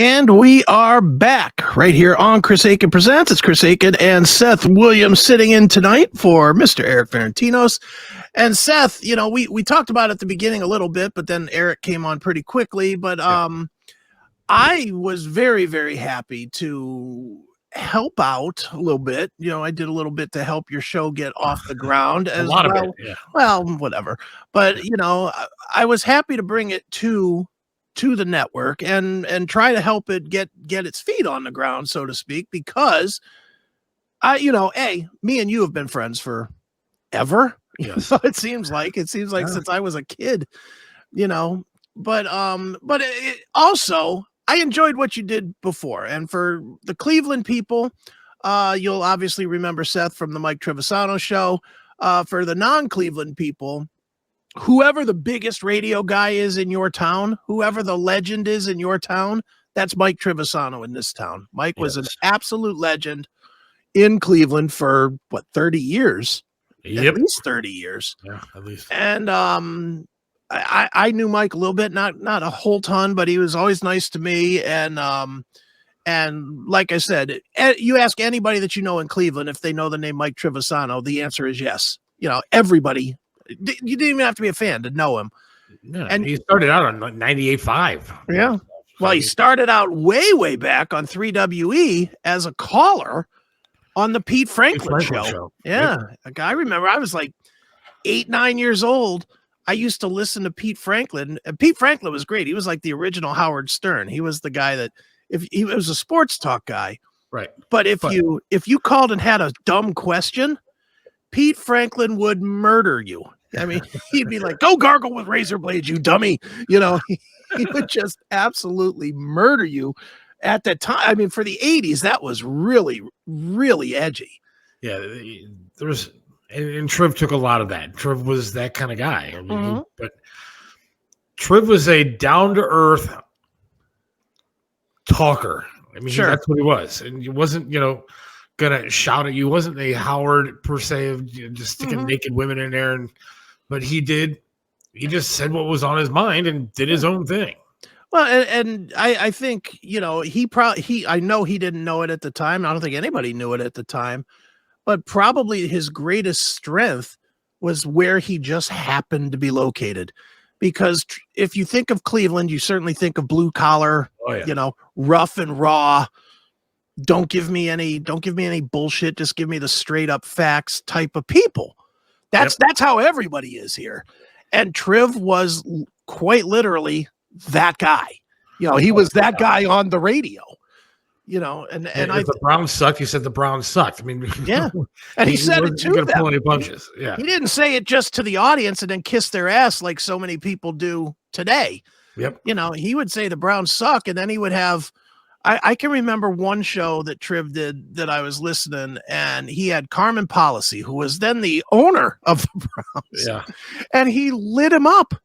And we are back right here on Chris Akin Presents. It's Chris Akin and Seth Williams sitting in tonight for Mr. Eric Ferentinos. And Seth, you know, we talked about it at the beginning a little bit, but then Eric came on pretty quickly. But I was very, very happy to help out a little bit. You know, I did a little bit to help your show get off the ground as a lot well. of it, yeah. Well, whatever. But, you know, I was happy to bring it to the network and try to help it get its feet on the ground, so to speak, because me and you have been friends for ever. Yes. It seems like since I was a kid, you know, but also I enjoyed what you did before. And for the Cleveland people, you'll obviously remember Seth from the Mike Trivisonno show. For the non-Cleveland people, whoever the biggest radio guy is in your town, whoever the legend is in your town, that's Mike Trivisonno in this town. Mike was an absolute legend in Cleveland for 30 years, at least 30 years. Yeah, at least. And I knew Mike a little bit, not a whole ton, but he was always nice to me. And like I said, you ask anybody that you know in Cleveland if they know the name Mike Trivisonno, the answer is yes. You know, everybody. You didn't even have to be a fan to know him. Yeah, and he started out on 98.5. Yeah. Well, he started out way back on 3WE as a caller on the Pete Franklin show. Yeah. Like, I remember I was like 8, 9 years old. I used to listen to Pete Franklin. And Pete Franklin was great. He was like the original Howard Stern. He was the guy that if he was a sports talk guy. Right. But if you called and had a dumb question, Pete Franklin would murder you. I mean, he'd be like, "Go gargle with razor blades, you dummy." You know, he would just absolutely murder you at that time. I mean, for the 80s, that was really, really edgy. Yeah, there was, and Triv took a lot of that. Triv was that kind of guy. I mean, but Triv was a down-to-earth talker. I mean, that's what he was. And he wasn't, gonna shout at you. He wasn't a Howard per se of just sticking naked women in there. But he just said what was on his mind and did his own thing. Well, and I think, I know he didn't know it at the time. I don't think anybody knew it at the time, but probably his greatest strength was where he just happened to be located. Because if you think of Cleveland, you certainly think of blue collar, rough and raw. Don't give me any bullshit. Just give me the straight up facts type of people. That's how everybody is here. And Triv was quite literally that guy. He was that guy on the radio. And if the Browns sucked, he said the Browns sucked. I mean, yeah, and he said it too. Pull any punches. Yeah, he didn't say it just to the audience and then kiss their ass like so many people do today. Yep. He would say the Browns suck, and then he would have. I can remember one show that Triv did that I was listening, and he had Carmen Policy, who was then the owner of the Browns. Yeah. And he lit him up.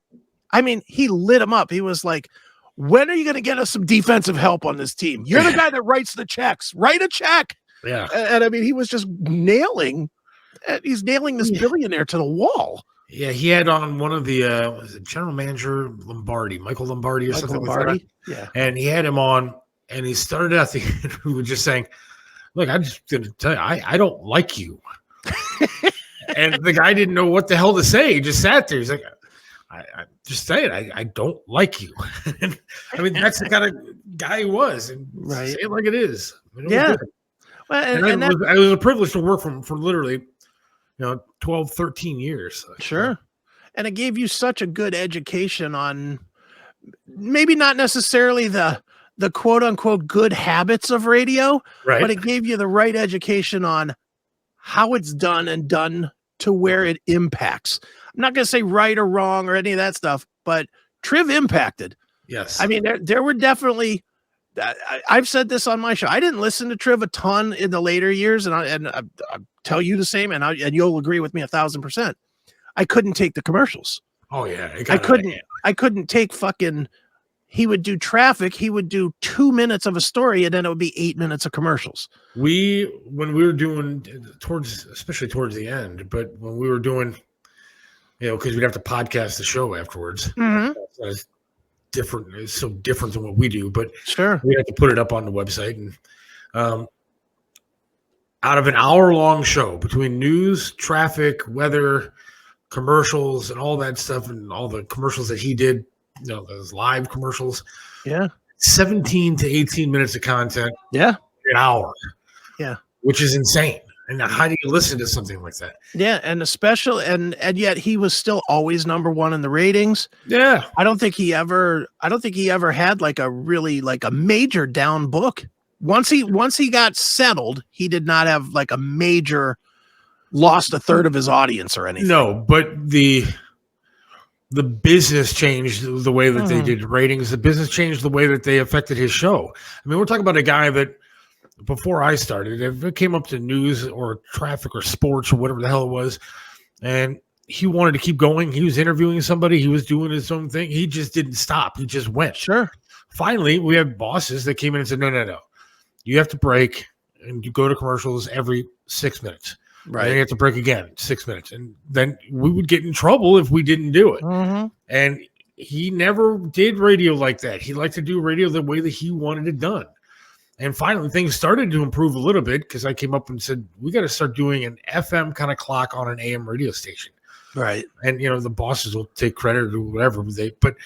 I mean, he lit him up. He was like, "When are you going to get us some defensive help on this team? You're the guy that writes the checks. Write a check." Yeah. And I mean, he was just nailing this billionaire to the wall. Yeah, he had on one of the was it General Manager Lombardi, Michael Lombardi or something like that. Yeah. And he had him on. And he started out the interview with just saying, "Look, I'm just going to tell you, I don't like you." And the guy didn't know what the hell to say. He just sat there. He's like, I just say it. I don't like you. I mean, that's the kind of guy he was. And say it like it is. Yeah. Well, it was a privilege to work for literally, 12, 13 years. Sure. And it gave you such a good education on maybe not necessarily the quote unquote good habits of radio, but it gave you the right education on how it's done and done to where it impacts. I'm not going to say right or wrong or any of that stuff, but Triv impacted. Yes. I mean, there were definitely, I've said this on my show. I didn't listen to Triv a ton in the later years, and I tell you the same, and you'll agree with me 1,000%. I couldn't take the commercials. Oh yeah. I couldn't take fucking. He would do traffic. He would do 2 minutes of a story, and then it would be 8 minutes of commercials. When we were doing especially towards the end, but when we were doing, because we'd have to podcast the show afterwards. Mm-hmm. different. It's so different than what we do, but Sure. we have to put it up on the website. And out of an hour-long show between news, traffic, weather, commercials, and all that stuff, and all the commercials that he did, those live commercials, Yeah. 17 to 18 minutes of content, Yeah. an hour, Yeah. which is insane. And how do you listen to something like that? Yeah. And and yet he was still always number one in the ratings. Yeah. I don't think he ever had like a major down book. Once he got settled, he did not have like a major lost a third of his audience or anything. No, but the business changed the way that they did ratings. The business changed the way that they affected his show. I mean, we're talking about a guy that before I started, if it came up to news or traffic or sports or whatever the hell it was, and he wanted to keep going, he was interviewing somebody, he was doing his own thing. He just didn't stop. He just went. Sure. Finally, we had bosses that came in and said, no. You have to break and you go to commercials every 6 minutes. Right. And then you have to break again, 6 minutes. And then we would get in trouble if we didn't do it. Mm-hmm. And he never did radio like that. He liked to do radio the way that he wanted it done. And finally, things started to improve a little bit because I came up and said, we got to start doing an FM kind of clock on an AM radio station. Right. And, the bosses will take credit or whatever. But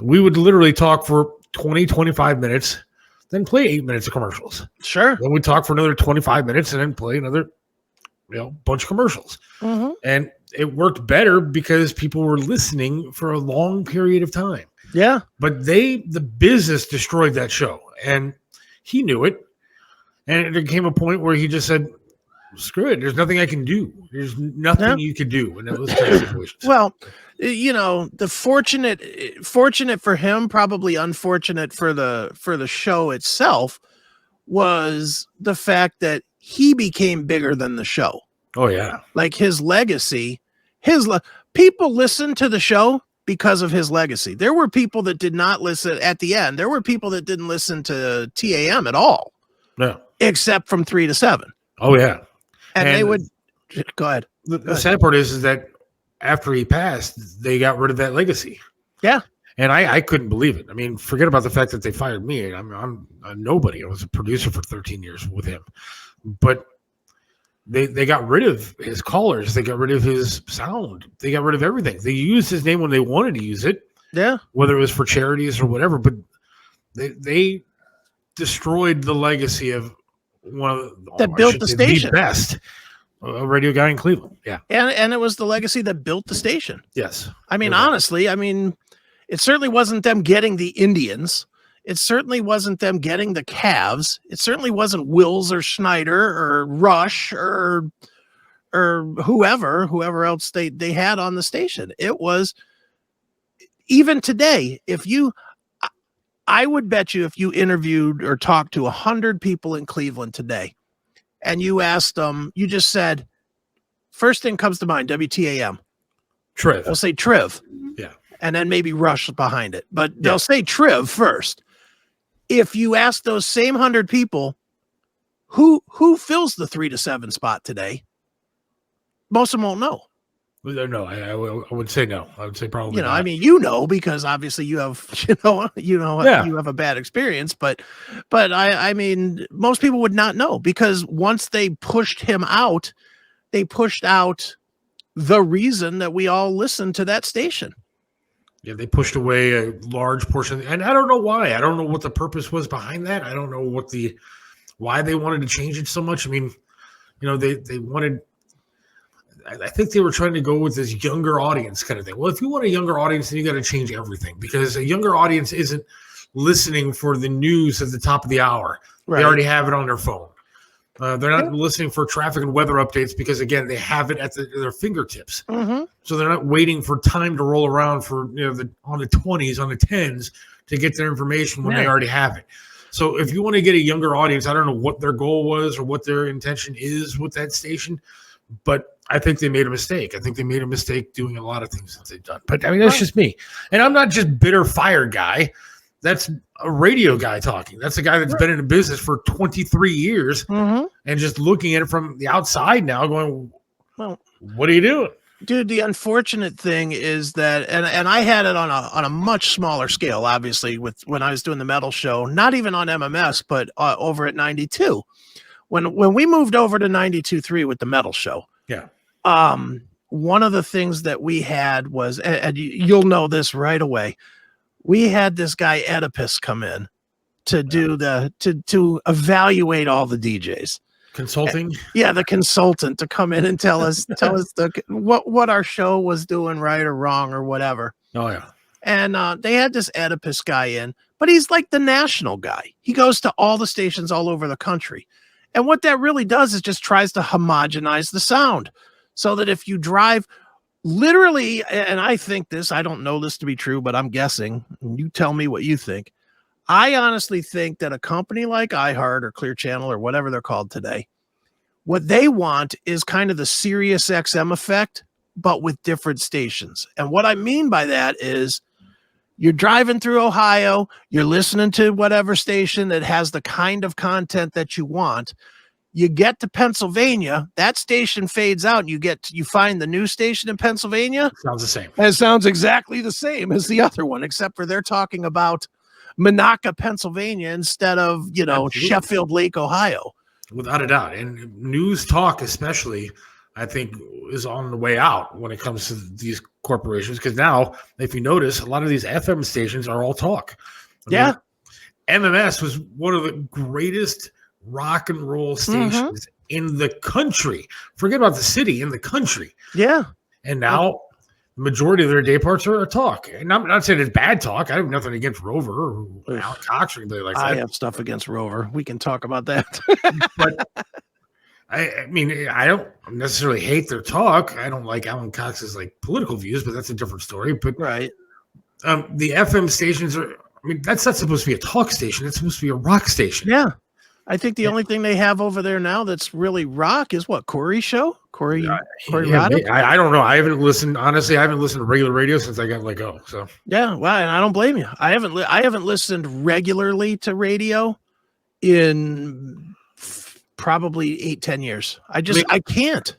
we would literally talk for 20, 25 minutes, then play 8 minutes of commercials. Sure. Then we'd talk for another 25 minutes and then play another bunch of commercials. Mm-hmm. And it worked better because people were listening for a long period of time. Yeah. But the business destroyed that show. And he knew it. And there came a point where he just said, screw it. There's nothing I can do. There's nothing you could do. And it was kind of situations. Well, the fortunate for him, probably unfortunate for the show itself, was the fact that he became bigger than the show. Oh yeah. Like his legacy, people listened to the show because of his legacy. There were people that did not listen at the end. There were people that didn't listen to TAM at all. No. Except from 3 to 7. Oh yeah. And they would go ahead. The sad part is that after he passed, they got rid of that legacy. Yeah. And I couldn't believe it. I mean, forget about the fact that they fired me. I'm a nobody. I was a producer for 13 years with him. But they got rid of his callers. They got rid of his sound. They got rid of everything. They used his name when they wanted to use it. Yeah. Whether it was for charities or whatever. But they destroyed the legacy of one of the best radio guy in Cleveland. Yeah. And it was the legacy that built the station. Yes. I mean, honestly, it certainly wasn't them getting the Indians. It certainly wasn't them getting the Cavs. It certainly wasn't Wills or Schneider or Rush or whoever else they had on the station. It was, even today, I would bet you if you interviewed or talked to 100 people in Cleveland today and you asked them, you just said, first thing comes to mind, WTAM. Triv. They'll say Triv. Yeah. And then maybe Rush behind it. But they'll say Triv first. If you ask those same 100 people, who fills the 3 to 7 spot today, most of them won't know. No, I would say no. I would say probably not. I mean, because obviously you have, you have a bad experience, but I mean, most people would not know because once they pushed him out, they pushed out the reason that we all listened to that station. Yeah, they pushed away a large portion, and I don't know why. I don't know what the purpose was behind that. I don't know why they wanted to change it so much. I mean, they wanted. I think they were trying to go with this younger audience kind of thing. Well, if you want a younger audience, then you got to change everything because a younger audience isn't listening for the news at the top of the hour. Right. They already have it on their phone. They're not listening for traffic and weather updates because, again, they have it at their fingertips. Mm-hmm. So they're not waiting for time to roll around for on the 20s, on the 10s to get their information when they already have it. So if you want to get a younger audience, I don't know what their goal was or what their intention is with that station, but I think they made a mistake. I think they made a mistake doing a lot of things that they've done. But I mean, that's just me. And I'm not just bitter fire guy. That's a radio guy talking. That's a guy that's been in the business for 23 years and just looking at it from the outside now going, well, what are you doing? Dude, the unfortunate thing is that, and I had it on a much smaller scale, obviously, with when I was doing the metal show, not even on MMS, but over at 92. When we moved over to 92.3 with the metal show, Yeah. One of the things that we had was, and you'll know this right away, we had this guy Oedipus come in to do to evaluate all the DJs. Consulting. Yeah, the consultant to come in and tell us what our show was doing right or wrong or whatever. Oh yeah. And they had this Oedipus guy in, but he's like the national guy. He goes to all the stations all over the country. And what that really does is just tries to homogenize the sound so that if you drive literally, and I think this, I don't know this to be true, but I'm guessing, you tell me what you think. I honestly think that a company like iHeart or Clear Channel or whatever they're called today, what they want is kind of the Sirius XM effect, but with different stations. And what I mean by that is you're driving through Ohio, you're listening to whatever station that has the kind of content that you want. You get to Pennsylvania, that station fades out, and you find the new station in Pennsylvania. Sounds the same. And it sounds exactly the same as the other one, except for they're talking about Monaca, Pennsylvania, instead of, Absolutely. Sheffield Lake, Ohio. Without a doubt. And news talk, especially, I think, is on the way out when it comes to these corporations. Because now, if you notice, a lot of these FM stations are all talk. I mean, MMS was one of the greatest rock and roll stations in the country. Forget about the city, in the country. Yeah. And now the majority of their day parts are talk. And I'm not saying it's bad talk. I have nothing against Rover or Alan Cox or anybody like that. I have stuff against Rover. We can talk about that. But I mean, I don't necessarily hate their talk. I don't like Alan Cox's political views, but that's a different story. But right. The FM stations are, I mean, that's not supposed to be a talk station. It's supposed to be a rock station. Yeah. I think the only thing they have over there now that's really rock is what, Corey's show? Corey Roddick? I don't know. I haven't listened. Honestly, I haven't listened to regular radio since I got let go. So yeah, well, and I don't blame you. I haven't listened regularly to radio in probably 8-10 years. I can't.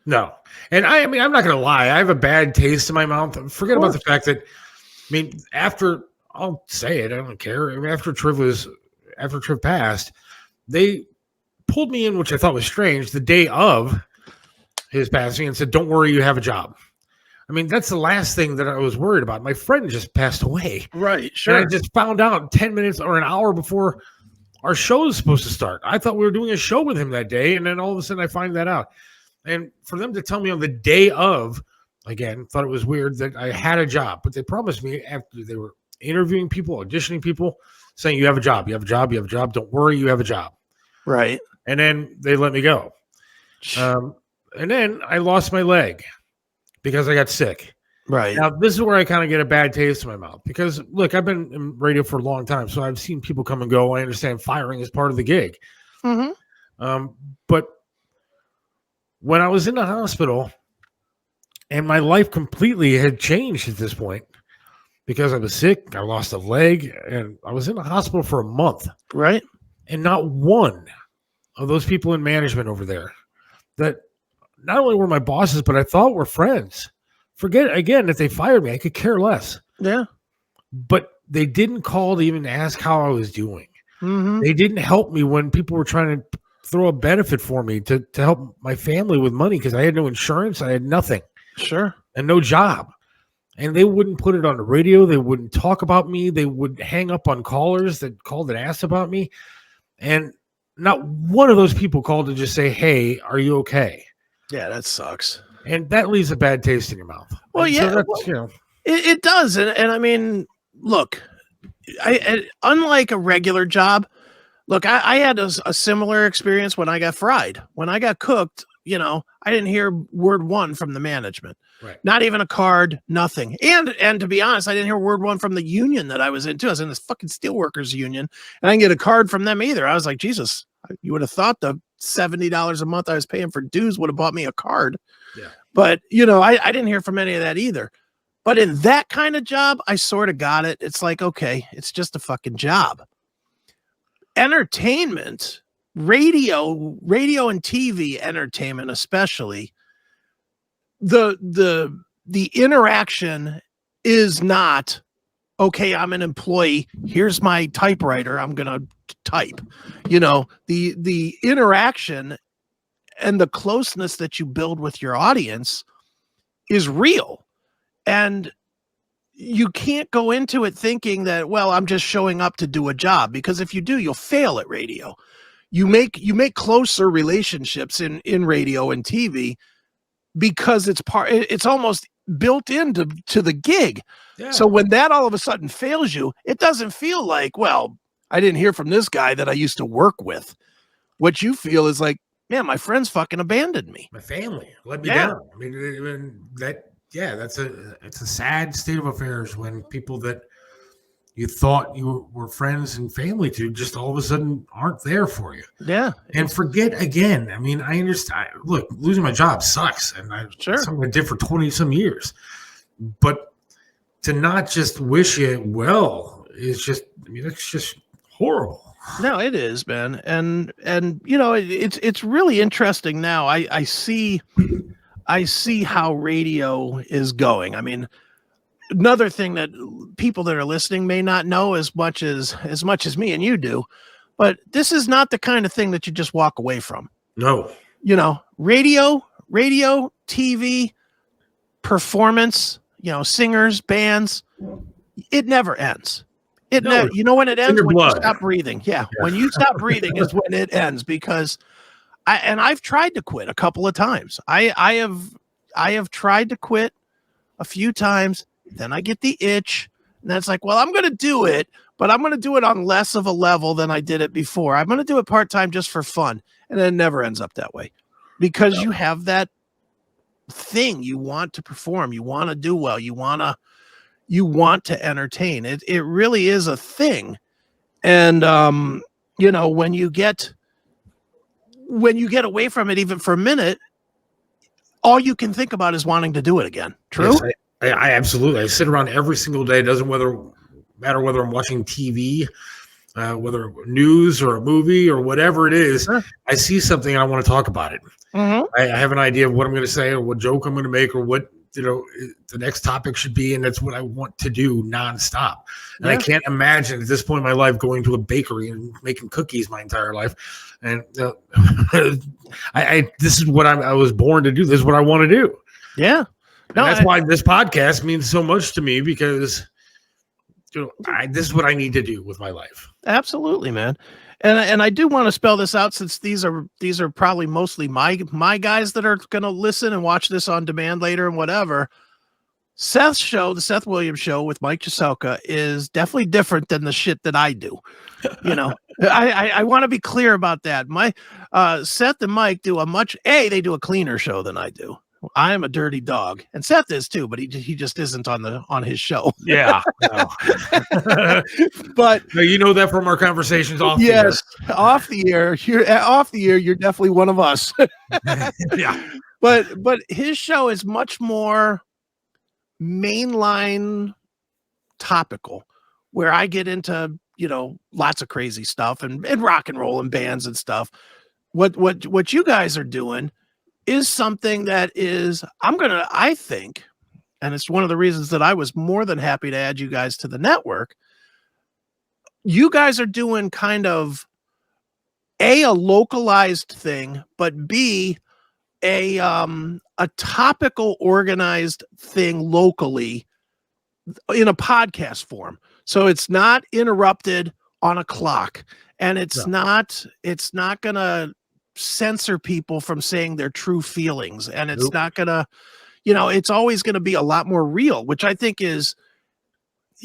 No. And I mean, I'm not going to lie. I have a bad taste in my mouth. Forget about the fact that, I mean, I'll say it. I don't care. I mean, after Triv passed, they pulled me in, which I thought was strange, the day of his passing and said, "Don't worry, you have a job." I mean, that's the last thing that I was worried about. My friend just passed away. Right, sure. And I just found out 10 minutes or an hour before our show is supposed to start. I thought we were doing a show with him that day, and then all of a sudden I find that out. And for them to tell me on the day of, again, thought it was weird that I had a job. But they promised me after they were interviewing people, auditioning people, saying, "You have a job, you have a job, you have a job. Don't worry, you have a job." Right. And then they let me go. And then I lost my leg because I got sick. Right. Now, this is where I kind of get a bad taste in my mouth because, look, I've been in radio for a long time, so I've seen people come and go. I understand firing is part of the gig. But when I was in the hospital and my life completely had changed at this point because I was sick, I lost a leg, and I was in the hospital for a month. Right. And not one of those people in management over there that not only were my bosses, but I thought were friends. Forget, again, if they fired me, I could care less. Yeah. But they didn't call to even ask how I was doing. They didn't help me when people were trying to throw a benefit for me to help my family with money because I had no insurance. I had nothing. Sure. And no job. And they wouldn't put it on the radio. They wouldn't talk about me. They would hang up on callers that called and asked about me. And not one of those people called to just say, "Hey, are you okay?" Yeah, that sucks. And that leaves a bad taste in your mouth. Well, and yeah, so it does. And I mean, look, I unlike a regular job, look, I had a similar experience when I got fried. When I got cooked, I didn't hear word one from the management. Right. Not even a card, nothing. And to be honest, I didn't hear word one from the union that I was into. I was in this fucking steelworkers union, and I didn't get a card from them either. I was like, Jesus, you would have thought the $70 a month I was paying for dues would have bought me a card. Yeah. But, I didn't hear from any of that either. But in that kind of job, I sort of got it. It's like, okay, it's just a fucking job. Entertainment, radio and TV entertainment especially, the interaction is not, okay, I'm an employee, here's my typewriter, I'm gonna type. The interaction and the closeness that you build with your audience is real. And you can't go into it thinking that, well, I'm just showing up to do a job, because if you do, you'll fail at radio. You make closer relationships in radio and TV because it's almost built into the gig. Yeah. So when that all of a sudden fails you, it doesn't feel like, well, I didn't hear from this guy that I used to work with. What you feel is like, man, my friends fucking abandoned me. My family let me down. I mean, it's a sad state of affairs when people that you thought you were friends and family to just all of a sudden aren't there for you. Yeah. And forget again. I mean, I understand. Look, losing my job sucks. And something I did for 20 some years. But to not just wish you well is just, it's just horrible. No, it is, man. And it's really interesting now. I see how radio is going. I mean, another thing that people that are listening may not know as much as me and you do, but this is not the kind of thing that you just walk away from. No. Radio, TV, performance, singers, bands, it never ends. You know when it ends? When you stop breathing. Yeah. When you stop breathing is when it ends, because I've tried to quit a couple of times. I have tried to quit a few times. Then I get the itch, and that's like, well, I'm going to do it, but I'm going to do it on less of a level than I did it before. I'm going to do it part-time just for fun. And it never ends up that way, because you have that thing. You want to perform. You want to do well. You want to entertain. It really is a thing. And, when you get away from it, even for a minute, all you can think about is wanting to do it again. True? Yes, I absolutely. I sit around every single day. It doesn't matter whether I'm watching TV, whether news or a movie or whatever it is. Sure. I see something and I want to talk about it. Mm-hmm. I have an idea of what I'm going to say or what joke I'm going to make or what the next topic should be, and that's what I want to do nonstop. And I can't imagine at this point in my life going to a bakery and making cookies my entire life. And this is what I was born to do. This is what I want to do. Yeah. No, that's why this podcast means so much to me, because this is what I need to do with my life. Absolutely, man. And I do want to spell this out, since these are probably mostly my guys that are going to listen and watch this on demand later and whatever. Seth's show, the Seth Williams show with Mike Chiselka, is definitely different than the shit that I do. I want to be clear about that. My Seth and Mike do they do a cleaner show than I do. I am a dirty dog, and Seth is too, but he just isn't on his show. Yeah, no. But you know that from our conversations off. Yes, the air. Off the air. You're definitely one of us. Yeah, but his show is much more mainline topical, where I get into lots of crazy stuff and rock and roll and bands and stuff. What you guys are doing is something that is, I think, and it's one of the reasons that I was more than happy to add you guys to the network. You guys are doing kind of a localized thing, but B, a topical organized thing locally in a podcast form. So it's not interrupted on a clock, and it's not going to censor people from saying their true feelings, and it's not gonna, it's always going to be a lot more real, which I think is,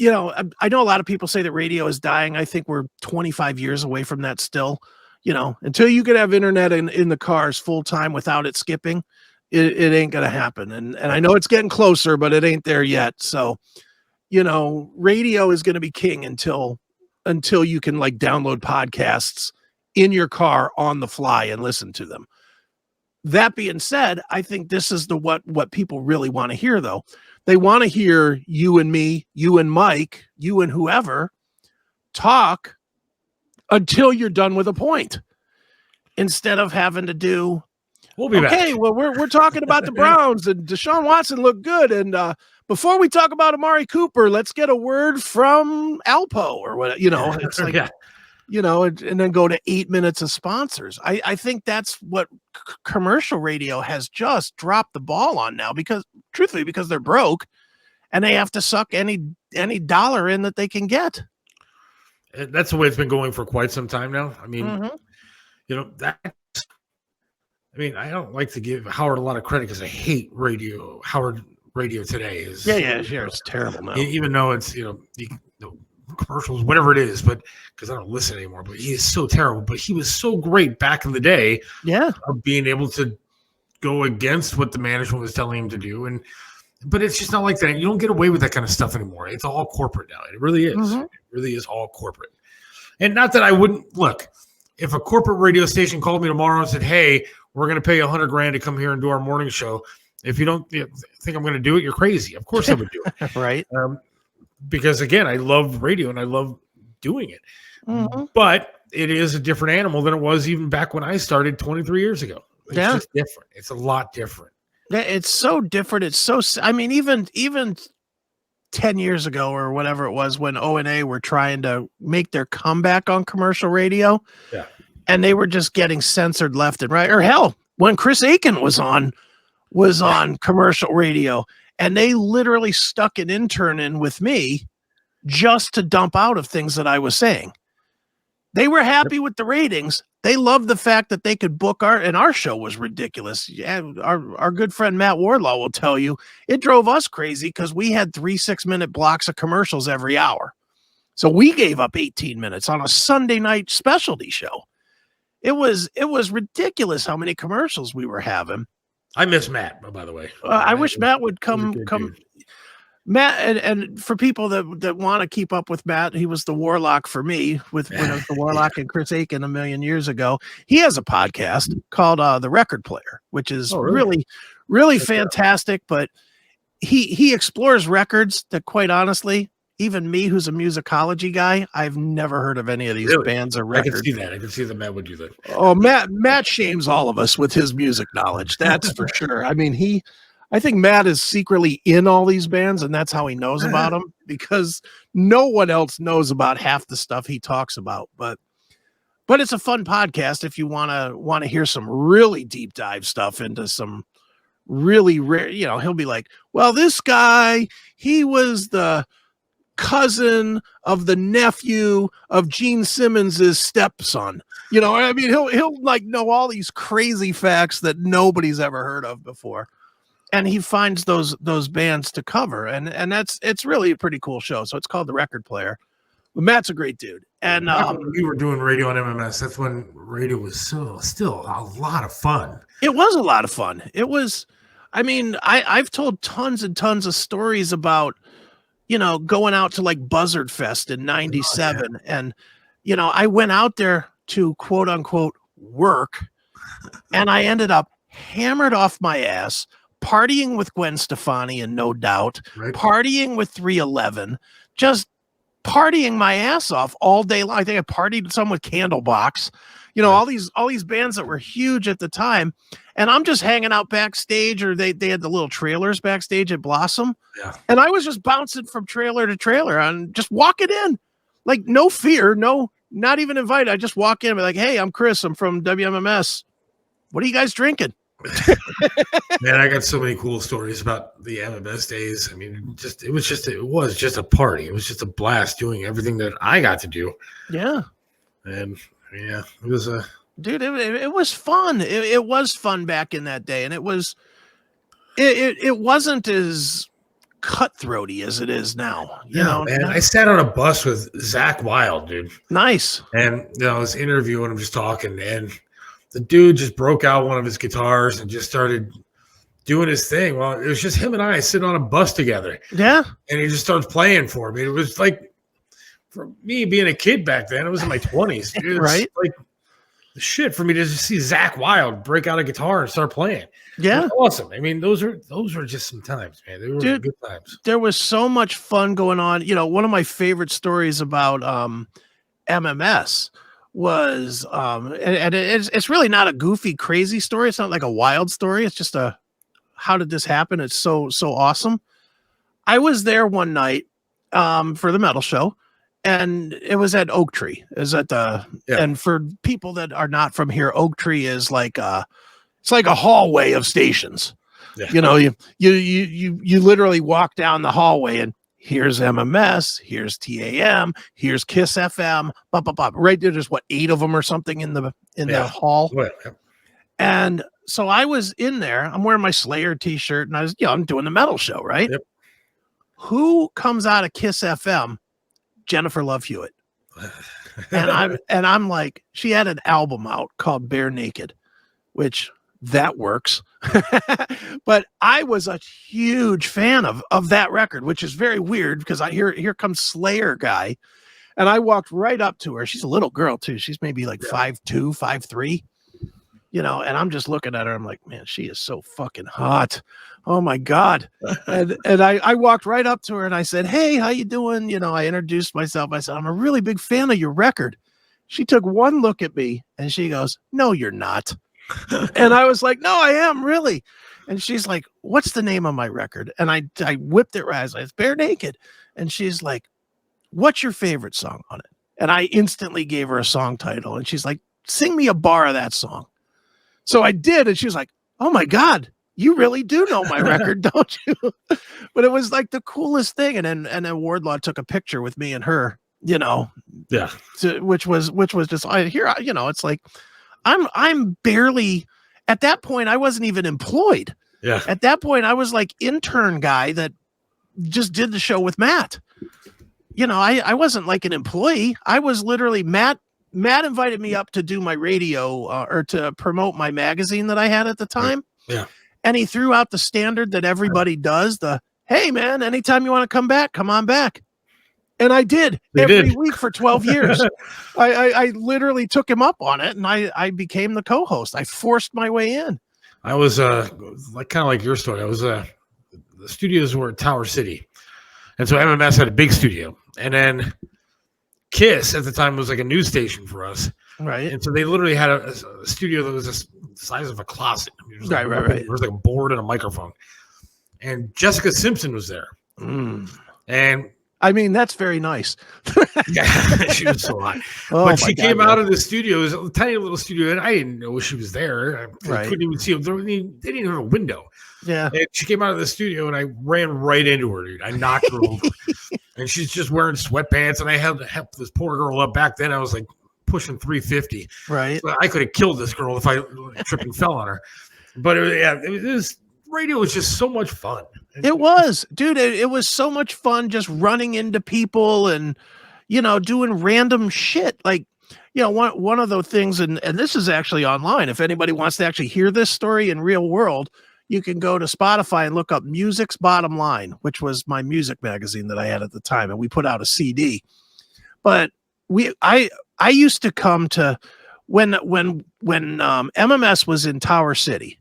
I know a lot of people say that radio is dying. I think we're 25 years away from that still. Until you could have internet in the cars full time without it skipping, it ain't gonna happen. And I know it's getting closer, but it ain't there yet. So radio is going to be king until you can download podcasts in your car on the fly and listen to them. That being said, I think this is what people really want to hear, though. They want to hear you and me, you and Mike, you and whoever talk until you're done with a point, instead of having to do We'll be Okay, back. well, we're talking about the Browns, and Deshaun Watson looked good. And before we talk about Amari Cooper, let's get a word from Alpo or what. It's like, Yeah. and then go to 8 minutes of sponsors. I think that's what commercial radio has just dropped the ball on now, because they're broke and they have to suck any dollar in that they can get. That's the way it's been going for quite some time now. I mean, I don't like to give Howard a lot of credit because I hate radio. Howard radio today is sure, it's terrible now. Even though it's commercials, whatever it is, but because I don't listen anymore. But he is so terrible. But he was so great back in the day. Yeah, of being able to go against what the management was telling him to do, but it's just not like that. You don't get away with that kind of stuff anymore. It's all corporate now. It really is. It really is all corporate. And not that I wouldn't look. If a corporate radio station called me tomorrow and said, "Hey, we're going to pay you $100,000 to come here and do our morning show. If you don't think I'm going to do it, you're crazy." Of course I would do it. Right. Because again, I love radio and I love doing it. But it is a different animal than it was even back when I started 23 years ago. It's just different. It's a lot different. Yeah, it's so different. It's so, I mean, even 10 years ago or whatever it was, when O&A were trying to make their comeback on commercial radio, and they were just getting censored left and right. Or hell, when Chris Akin was on commercial radio, and they literally stuck an intern in with me just to dump out of things that I was saying. They were happy with the ratings. They loved the fact that they could book our show was ridiculous. Yeah, our good friend Matt Wardlaw will tell you it drove us crazy because we had 3 6-minute blocks of commercials every hour. So we gave up 18 minutes on a Sunday night specialty show. It was ridiculous how many commercials we were having. I miss Matt, by the way. I wish Matt would come. Matt, and for people that want to keep up with Matt, he was the Warlock for me when it was the Warlock and Chris Akin a million years ago. He has a podcast called The Record Player, which is really fantastic. But he explores records that, quite honestly, even me, who's a musicology guy, I've never heard of any of these bands or records. I can see that. I can see that Matt would do that. Oh, Matt shames all of us with his music knowledge. That's for sure. I mean, I think Matt is secretly in all these bands, and that's how he knows about them, because no one else knows about half the stuff he talks about. But it's a fun podcast if you want to hear some really deep dive stuff into some really rare. He'll be like, "Well, this guy, he was the cousin of the nephew of Gene Simmons's stepson." I mean, he'll like know all these crazy facts that nobody's ever heard of before. And he finds those bands to cover, and it's really a pretty cool show. So it's called The Record Player. But Matt's a great dude. And we were doing radio on MMS. That's when radio was still a lot of fun. It was a lot of fun. It was. I mean, I've told tons and tons of stories about going out to like Buzzard Fest in '97, and I went out there to quote unquote work, and I ended up hammered off my ass, partying with Gwen Stefani and No Doubt, partying with 311, just partying my ass off all day long. I think I partied some with Candlebox, all these bands that were huge at the time. And I'm just hanging out backstage, or they had the little trailers backstage at Blossom. Yeah. And I was just bouncing from trailer to trailer and just walking in, like no fear, not even invited. I just walk in and be like, "Hey, I'm Chris. I'm from WMMS. What are you guys drinking?" Man, I got so many cool stories about the MMS days. I mean, it was just a party. It was just a blast doing everything that I got to do. Yeah. And it was dude, it was fun. It was fun back in that day, and it wasn't as cutthroaty as it is now. Man, I sat on a bus with Zach Wilde, dude. Nice. And I was interviewing him, just talking, and the dude just broke out one of his guitars and just started doing his thing. Well, it was just him and I sitting on a bus together. Yeah. And he just starts playing for me. It was like, for me being a kid back then, I was in my 20s. Dude, right? Like the shit for me to just see Zach Wilde break out a guitar and start playing. Yeah. Awesome. I mean, those were just some times, man. They were good times. There was so much fun going on. One of my favorite stories about MMS was and it's really not a goofy, crazy story. It's not like a wild story. It's just a how did this happen? It's so awesome. I was there one night for the metal show, and it was at Oak Tree. Is at the and for people that are not from here, Oak Tree is like it's like a hallway of stations. Yeah. You know, you literally walk down the hallway and here's MMS, here's TAM, here's KISS FM, right there. There's what, 8 of them or something in the hall. Yeah. And so I was in there. I'm wearing my Slayer t-shirt, and I was, I'm doing the metal show, right? Yep. Who comes out of KISS FM? Jennifer Love Hewitt. and I'm like, she had an album out called Bare Naked, which that works. But I was a huge fan of that record, which is very weird because here comes Slayer guy, and I walked right up to her. She's a little girl too. She's maybe like 5'2", 5'3", and I'm just looking at her. I'm like, man, she is so fucking hot. Oh my God. and I walked right up to her and I said, hey, how you doing? I introduced myself. I said, I'm a really big fan of your record. She took one look at me and she goes, no, you're not. And I was like, no, I am really. And she's like, what's the name of my record? And I whipped it right. I was like, it's Bare Naked. And she's like, what's your favorite song on it? And I instantly gave her a song title. And she's like, sing me a bar of that song. So I did. And she was like, oh my God, you really do know my record, don't you? But it was like the coolest thing. And then Wardlaw took a picture with me and her, which was just, it's like, I'm barely, at that point, I wasn't even employed. Yeah. At that point, I was like intern guy that just did the show with Matt. I wasn't like an employee. I was literally Matt invited me up to do my radio or to promote my magazine that I had at the time. Yeah. And he threw out the standard that everybody does, hey man, anytime you want to come back, come on back. And I did every week for 12 years. I literally took him up on it, and I became the co-host. I forced my way in. I was like kind of like your story. I was the studios were in Tower City, and so MMS had a big studio, and then KISS at the time was like a news station for us, right? And so they literally had a studio that was the size of a closet. It was right. There was like a board and a microphone, and Jessica Simpson was there, and. I mean, that's very nice. Yeah, she was so hot. But she came out of the studio. It was a tiny little studio, and I didn't know she was there. I couldn't even see them. They didn't even have a window. Yeah. And she came out of the studio, and I ran right into her, dude. I knocked her over. And she's just wearing sweatpants, and I had to help this poor girl up. Back then, I was like pushing 350. Right. So I could have killed this girl if I tripped and fell on her. But it was radio was just so much fun. It was, dude. It was so much fun just running into people and, doing random shit. Like, one of the things, and this is actually online. If anybody wants to actually hear this story in real world, you can go to Spotify and look up Music's Bottom Line, which was my music magazine that I had at the time. And we put out a CD. But I used to come to when MMS was in Tower City.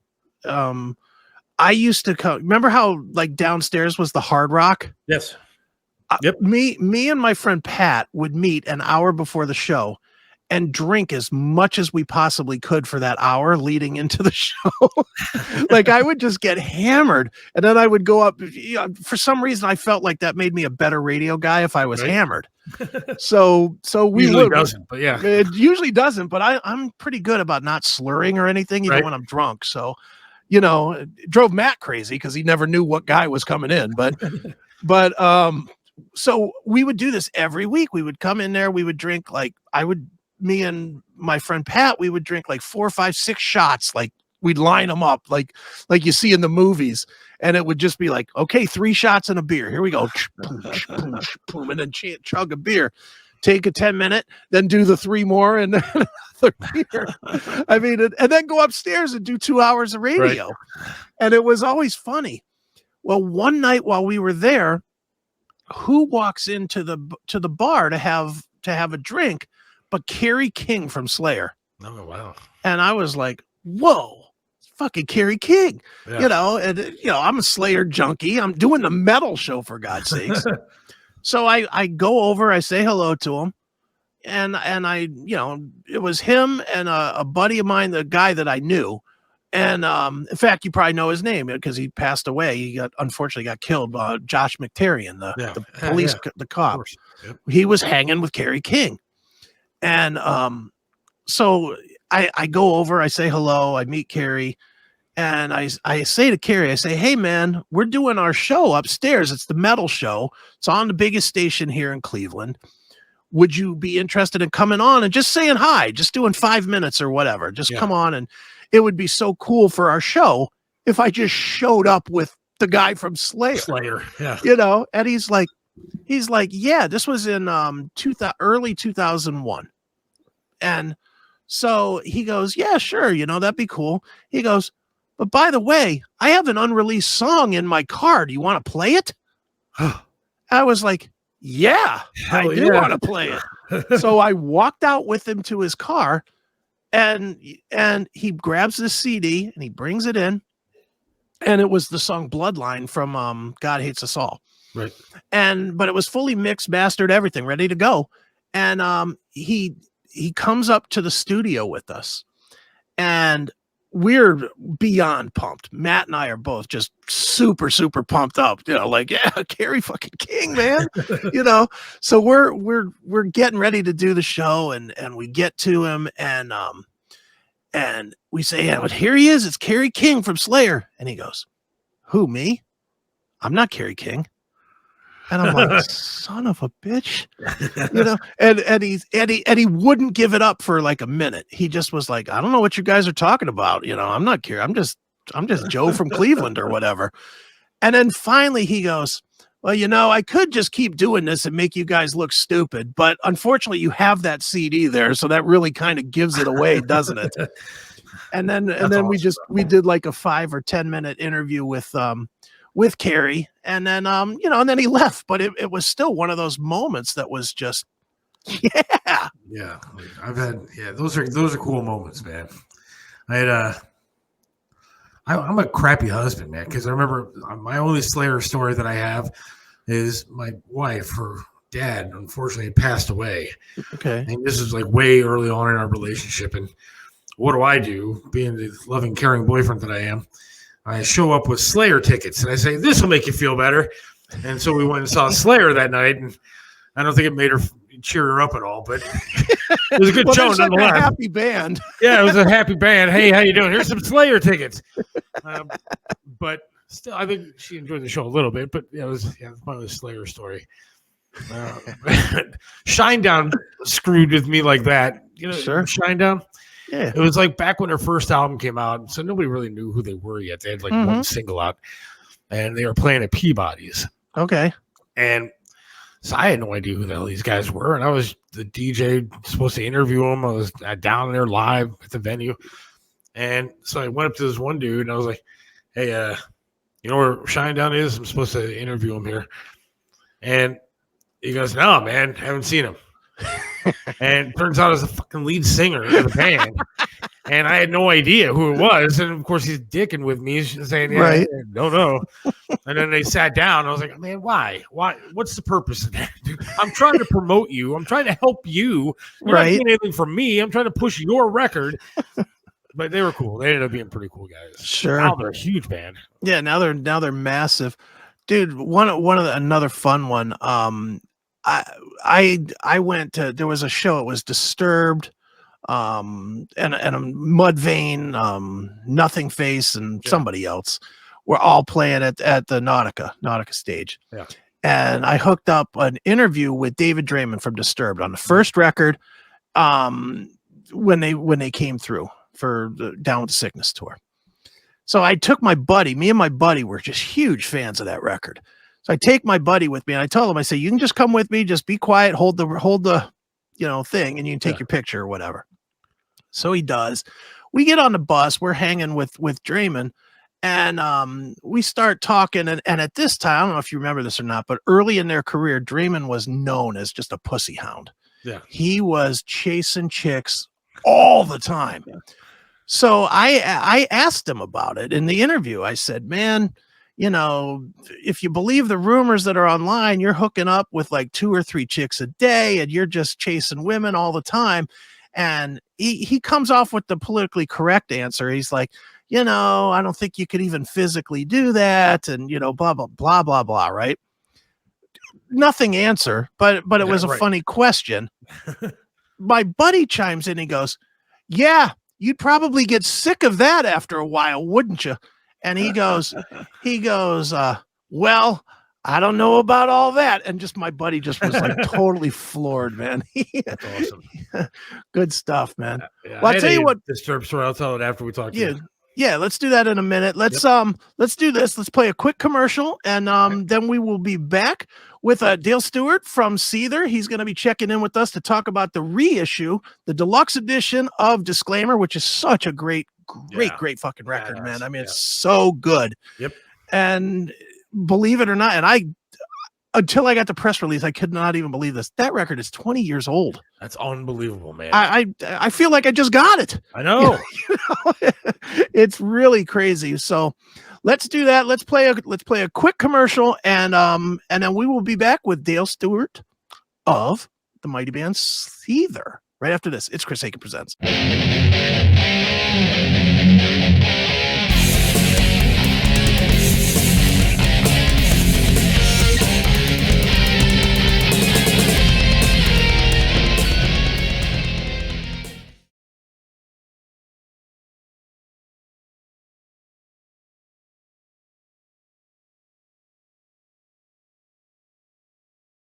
I used to come. Remember how like downstairs was the Hard Rock? Yes. Yep. Me and my friend Pat would meet an hour before the show and drink as much as we possibly could for that hour leading into the show. Like I would just get hammered, and then I would go up. For some reason, I felt like that made me a better radio guy if I was hammered. So we usually doesn't, but yeah, it usually doesn't. But I'm pretty good about not slurring or anything, even when I'm drunk. So. It drove Matt crazy because he never knew what guy was coming in. But so we would do this every week. We would come in there. We would drink me and my friend Pat, we would drink like 4, 5, 6 shots. Like we'd line them up like you see in the movies. And it would just be like, okay, 3 shots and a beer. Here we go. And then chug a beer. Take a 10-minute, then do the 3 more and then another beer. I mean, and then go upstairs and do 2 hours of radio. Right. And it was always funny. Well, one night while we were there, who walks into the bar to have a drink but Kerry King from Slayer? Oh, wow. And I was like, whoa. Fucking Kerry King, and I'm a Slayer junkie. I'm doing the metal show for God's sakes. So I go over, I say hello to him, I, it was him and a buddy of mine, the guy that I knew. And in fact, you probably know his name because he passed away. He unfortunately got killed by Josh McTarian, the police, the cop. Yep. He was hanging with Kerry King. And so I go over, I say hello, I meet Kerry, and I say to Kerry, I say, hey man, we're doing our show upstairs. It's the metal show. It's on the biggest station here in Cleveland. Would you be interested in coming on and just saying hi, just doing 5 minutes or whatever? Just come on. And it would be so cool for our show if I just showed up with the guy from Slayer. Yeah. And he's like, yeah, this was in early 2001. And so he goes, yeah, sure. That'd be cool. He goes, but by the way, I have an unreleased song in my car. Do you want to play it? I was like, yeah, I do want to play it. So I walked out with him to his car, and he grabs this CD and he brings it in, and it was the song Bloodline from God Hates Us All. Right. But it was fully mixed, mastered, everything ready to go. And he comes up to the studio with us, and we're beyond pumped. Matt and I are both just super, super pumped up, like, yeah, Kerry fucking King, man. So we're getting ready to do the show, and we get to him, and we say, yeah, but here he is. It's Kerry King from Slayer. And he goes, who, me? I'm not Kerry King. And I'm like, son of a bitch, and he wouldn't give it up for like a minute. He just was like, I don't know what you guys are talking about. I'm not Kerry. I'm just Joe from Cleveland or whatever. And then finally he goes, well, I could just keep doing this and make you guys look stupid, but unfortunately you have that CD there. So that really kind of gives it away, doesn't it? And then awesome. we did like a 5 or 10 minute interview with Kerry, and then and then he left, but it was still one of those moments that was just yeah. I've had those are cool moments, man. I had I'm a crappy husband, man, because I remember my only Slayer story that I have is my wife, her dad, unfortunately passed away. Okay. And this is like way early on in our relationship, and what do? Being the loving, caring boyfriend that I am, I show up with Slayer tickets, and I say, this will make you feel better. And so we went and saw Slayer that night, and I don't think it made her cheer her up at all, but it was a good show nonetheless. A happy band. Yeah, it was a happy band. Hey, how you doing? Here's some Slayer tickets. But still, I think she enjoyed the show a little bit, but it was part of the Slayer story. Shinedown screwed with me like that. Sure. Shinedown? Yeah. It was like back when their first album came out, so nobody really knew who they were yet. They had like one single out, and they were playing at Peabody's. Okay. And so I had no idea who the hell these guys were, and I was the DJ supposed to interview them. I was down there live at the venue, and so I went up to this one dude, and I was like, hey, you know where Shinedown is? I'm supposed to interview him here. And he goes, no, man, haven't seen him. And it turns out I was the fucking lead singer of the band. And I had no idea who it was. And of course, he's dicking with me, saying, yeah, right. Don't know. And then they sat down. I was like, man, why? What's the purpose of that? Dude, I'm trying to promote you. I'm trying to help you. You're not getting anything from me. I'm trying to push your record. But they were cool. They ended up being pretty cool guys. Sure. Now they're a huge band. Yeah, now they're massive. Dude, another fun one. I went to, there was a show, it was Disturbed, and a Mudvayne, Nothing Face, and somebody else were all playing at the Nautica stage. Yeah. And I hooked up an interview with David Draymond from Disturbed on the first record, when they came through for the Down with the Sickness tour. So I took me and my buddy were just huge fans of that record. So I take my buddy with me, and I tell him, I say, you can just come with me, just be quiet, hold the thing, and you can take your picture or whatever. So he does. We get on the bus, we're hanging with Draymond, and we start talking, and at this time, I don't know if you remember this or not, but early in their career, Draymond was known as just a pussy hound. Yeah. He was chasing chicks all the time. Yeah. So I asked him about it in the interview. I said, man, you know, if you believe the rumors that are online, you're hooking up with like 2 or 3 chicks a day and you're just chasing women all the time. And he comes off with the politically correct answer. He's like, you know, I don't think you could even physically do that. And, you know, blah, blah, blah, blah, blah. Right. Nothing answer, but it was a funny question. My buddy chimes in. He goes, yeah, you'd probably get sick of that after a while, wouldn't you? And he goes, well, I don't know about all that. And just my buddy just was like totally floored, man. That's awesome. Good stuff, man. Yeah, well, I'll tell you what. Disturbed story. I'll tell it after we talk to you. Yeah, let's do that in a minute. Let's do this. Let's play a quick commercial, and then we will be back with Dale Stewart from Seether. He's going to be checking in with us to talk about the reissue, the deluxe edition of Disclaimer, which is such a great fucking record, man. I mean, it's so good. Yep. And believe it or not, and until I got the press release, I could not even believe this. That record is 20 years old. That's unbelievable, man. I feel like I just got it. I know. You know? It's really crazy. So let's do that. Let's play a quick commercial, and then we will be back with Dale Stewart of the mighty band Seether right after this. It's Chris Akin Presents.